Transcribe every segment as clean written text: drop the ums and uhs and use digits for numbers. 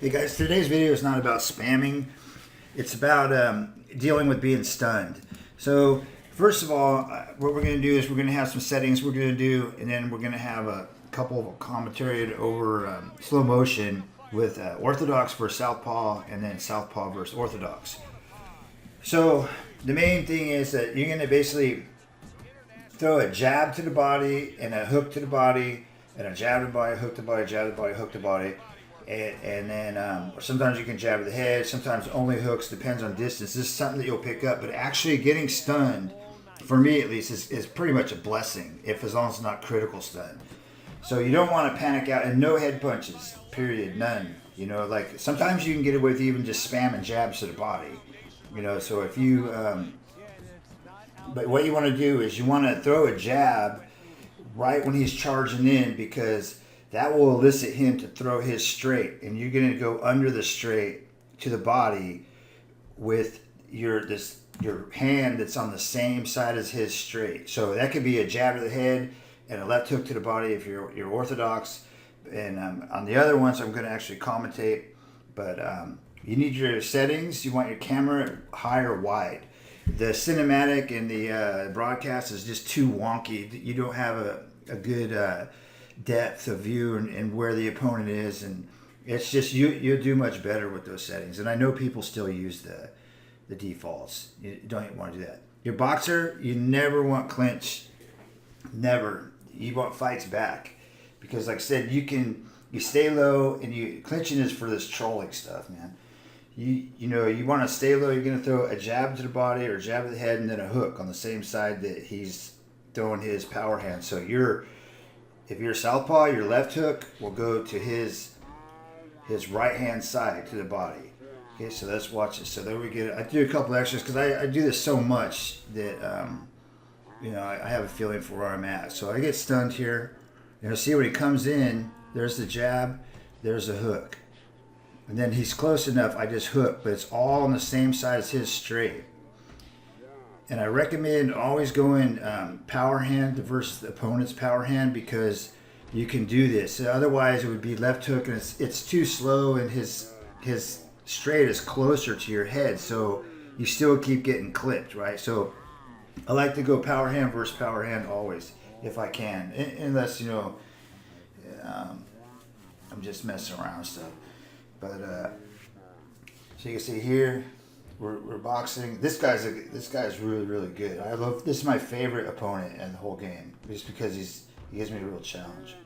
Hey guys, today's video is not about spamming. It's about dealing with being stunned. So first of all, what we're going to do is we're going to have some settings we're going to do, and then we're going to have a couple of commentary over slow motion with orthodox versus southpaw, and then southpaw versus orthodox. So the main thing is that you're going to basically throw a jab to the body and a hook to the body, and a jab to the body, hook to the body, jab to the body, hook to the body. And then sometimes you can jab to the head, sometimes only hooks, depends on distance. This is something that you'll pick up, but actually getting stunned, for me at least, is pretty much a blessing, as long as it's not critical stun. So you don't want to panic out, and no head punches, period, none. You know, like sometimes you can get away with even just spamming jabs to the body. You know, so if you, but what you want to do is you want to throw a jab right when he's charging in, because that will elicit him to throw his straight, and you're going to go under the straight to the body with your hand that's on the same side as his straight. So that could be a jab to the head and a left hook to the body if you're orthodox. And on the other ones, I'm going to actually commentate. But you need your settings. You want your camera high or wide. The cinematic and the broadcast is just too wonky. You don't have a good depth of view and where the opponent is, and it's just you'll do much better with those settings. And I know people still use the defaults. You don't want to do that. Your boxer, you never want clinch, never. You want fights back, because like I said, you stay low, and clinching is for this trolling stuff, man. You know, you want to stay low. You're going to throw a jab to the body or a jab to the head, and then a hook on the same side that he's throwing his power hand. So if you're southpaw, your left hook will go to his right hand side to the body. Okay, so let's watch this. So there we get it. I do a couple extras because I do this so much that you know, I have a feeling for where I'm at. So I get stunned here. You know, see when he comes in, there's the jab, there's a hook, and then he's close enough. I just hook, but it's all on the same side as his straight. And I recommend always going power hand versus the opponent's power hand, because you can do this. Otherwise, it would be left hook, and it's too slow, and his straight is closer to your head, so you still keep getting clipped, right? So I like to go power hand versus power hand always, if I can, unless, you know, I'm just messing around and stuff. But so you can see here, we're boxing. This guy's really, really good. This is my favorite opponent in the whole game, just because he gives me a real challenge.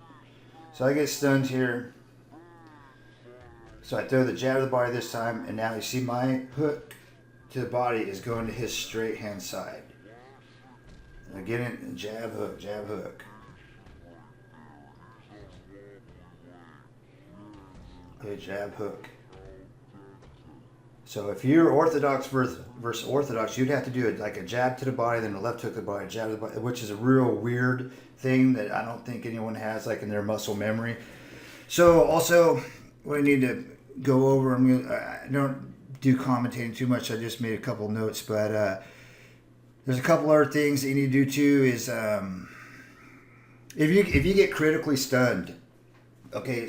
So I get stunned here. So I throw the jab to the body this time, and now you see my hook to the body is going to his straight hand side. And I get in, jab, hook, jab, hook. Okay, jab, hook. So if you're orthodox versus orthodox, you'd have to do it like a jab to the body, then a left hook to the body, jab to the body, which is a real weird thing that I don't think anyone has like in their muscle memory. So also, what I need to go over, I don't do commentating too much. I just made a couple notes, but there's a couple other things that you need to do too. Is if you get critically stunned, okay,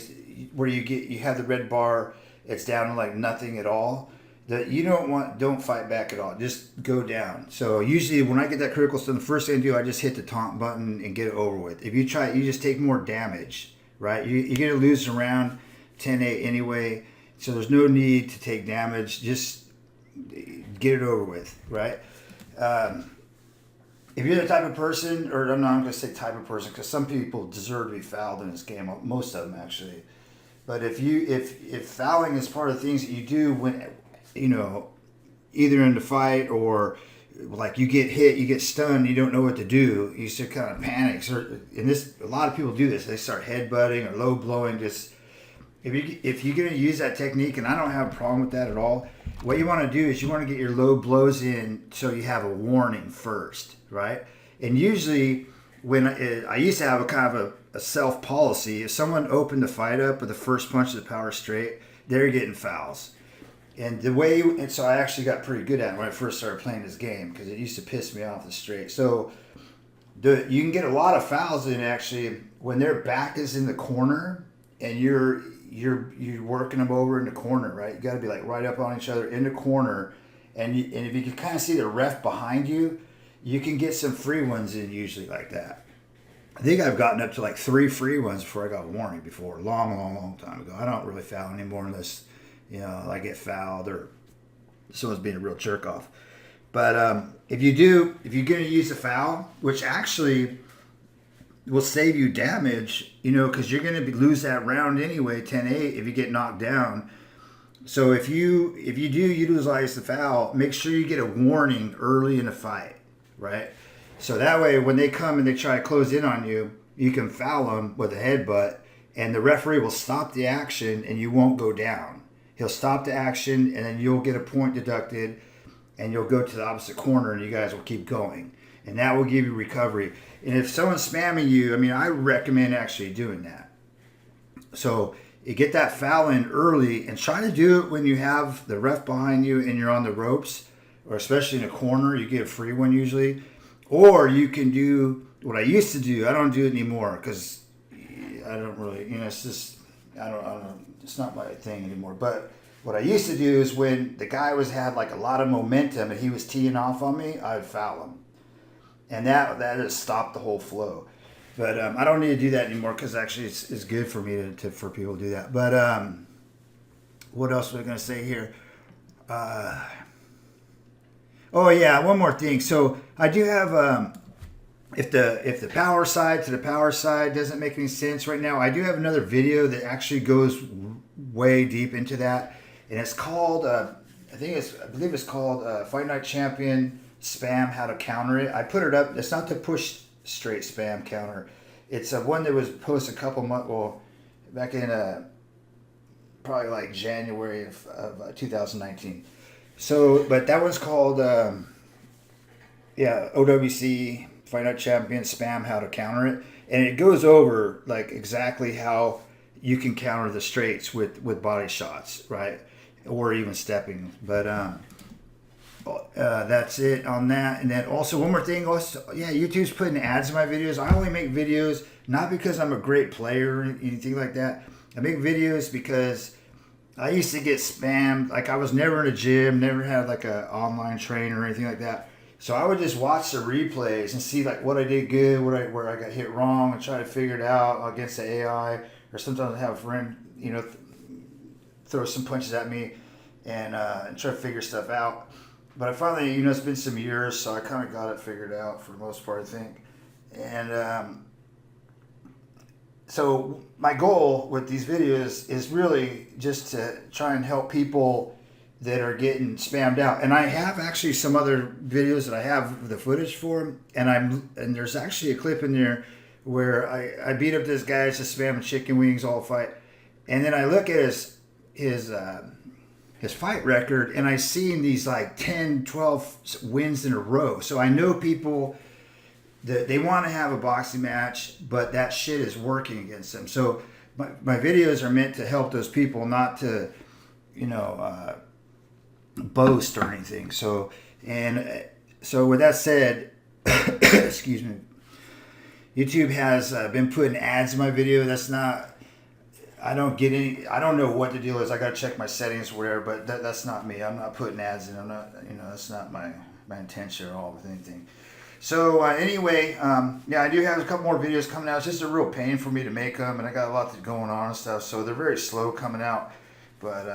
where you have the red bar, it's down to like nothing at all. That you don't fight back at all. Just go down. So usually when I get that critical stun, the first thing I do, I just hit the taunt button and get it over with. If you try, you just take more damage, right? You're going to lose around 10-8 anyway, so there's no need to take damage. Just get it over with, right? If you're the type of person, or I'm not going to say type of person, because some people deserve to be fouled in this game, most of them actually. But if fouling is part of the things that you do when, you know, either in the fight or like you get hit, you get stunned, you don't know what to do, you start kind of panic. And a lot of people do this. They start headbutting or low blowing. Just if you're going to use that technique, and I don't have a problem with that at all. What you want to do is you want to get your low blows in so you have a warning first, right? And usually when I used to have a kind of a self policy, if someone opened the fight up with the first punch of the power straight, they're getting fouls. And so I actually got pretty good at it when I first started playing this game, because it used to piss me off the straight. So you can get a lot of fouls in actually when their back is in the corner and you're you're working them over in the corner, right? You got to be like right up on each other in the corner, and if you can kind of see the ref behind you, you can get some free ones in usually like that. I think I've gotten up to like 3 free ones before I got a warning before, long time ago. I don't really foul anymore unless, I get fouled or someone's being a real jerk off. But if you're going to use a foul, which actually will save you damage, because you're going to lose that round anyway, 10-8, if you get knocked down. So if you do utilize the foul, make sure you get a warning early in the fight, right? So that way, when they come and they try to close in on you, you can foul them with a headbutt, and the referee will stop the action, and you won't go down. He'll stop the action, and then you'll get a point deducted, and you'll go to the opposite corner, and you guys will keep going. And that will give you recovery. And if someone's spamming you, I recommend actually doing that. So you get that foul in early, and try to do it when you have the ref behind you and you're on the ropes, or especially in a corner. You get a free one usually. Or you can do what I used to do. I don't do it anymore because I don't really, it's just, I don't, it's not my thing anymore. But what I used to do is when the guy had like a lot of momentum and he was teeing off on me, I would foul him. And that just stopped the whole flow. But I don't need to do that anymore because actually it's good for me for people to do that. But what else was I going to say here? Oh yeah, one more thing. So I do have if the power side to the power side doesn't make any sense right now, I do have another video that actually goes way deep into that, and it's called I believe it's called Fight Night Champion Spam, How to Counter It. I put it up. It's not the push straight spam counter. It's one that was posted a couple months, back in probably like January of 2019. So, but that one's called, OWC, Fight Night Champion, Spam, How to Counter It. And it goes over, like, exactly how you can counter the straights with body shots, right? Or even stepping. But that's it on that. And then also, one more thing. YouTube's putting ads in my videos. I only make videos, not because I'm a great player or anything like that. I make videos because I used to get spammed. Like, I was never in a gym, never had like a online trainer or anything like that. So I would just watch the replays and see like what I did good, where I got hit wrong, and try to figure it out against the AI. Or sometimes I have a friend, throw some punches at me and try to figure stuff out. But I finally, it's been some years, so I kind of got it figured out for the most part, I think. And so my goal with these videos is really just to try and help people that are getting spammed out. And I have actually some other videos that I have the footage for, and there's actually a clip in there where I beat up this guy just spamming chicken wings all fight, and then I look at his fight record, and I seen these like 10, 12 wins in a row. So I know people that they want to have a boxing match, but that shit is working against them. So my videos are meant to help those people, not to, boast or anything. So with that said, excuse me, YouTube has been putting ads in my video. That's not, I don't know what the deal is. I got to check my settings or whatever, but that's not me. I'm not putting ads in. I'm not, that's not my intention at all with anything. So anyway, I do have a couple more videos coming out. It's just a real pain for me to make them, and I got a lot going on and stuff, so they're very slow coming out. But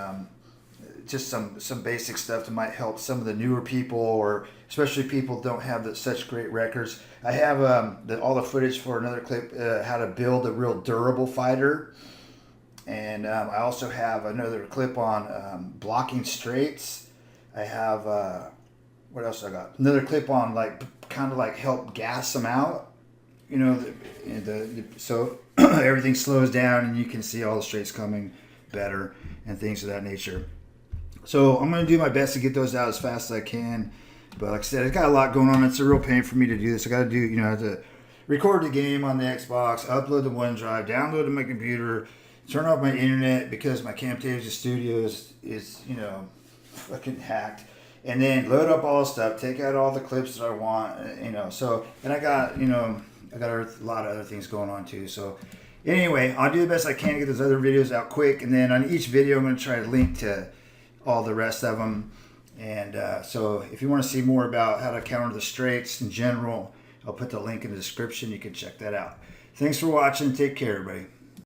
just some basic stuff that might help some of the newer people, or especially people who don't have such great records. I have all the footage for another clip, how to build a real durable fighter. And I also have another clip on blocking straights. I have, what else I got? Another clip on kind of help gas them out. So everything slows down and you can see all the straights coming better and things of that nature. So I'm going to do my best to get those out as fast as I can. But like I said, I've got a lot going on. It's a real pain for me to do this. I got to do, I have to record the game on the Xbox, upload the OneDrive, download it to my computer, turn off my internet because my Camtasia Studio is fucking hacked, and then load up all the stuff, take out all the clips that I want, So, and I got a lot of other things going on too. So Anyway, I'll do the best I can to get those other videos out quick, and then on each video I'm going to try to link to all the rest of them. And so if you want to see more about how to counter the straights in general, I'll put the link in the description. You can check that out. Thanks for watching. Take care, everybody.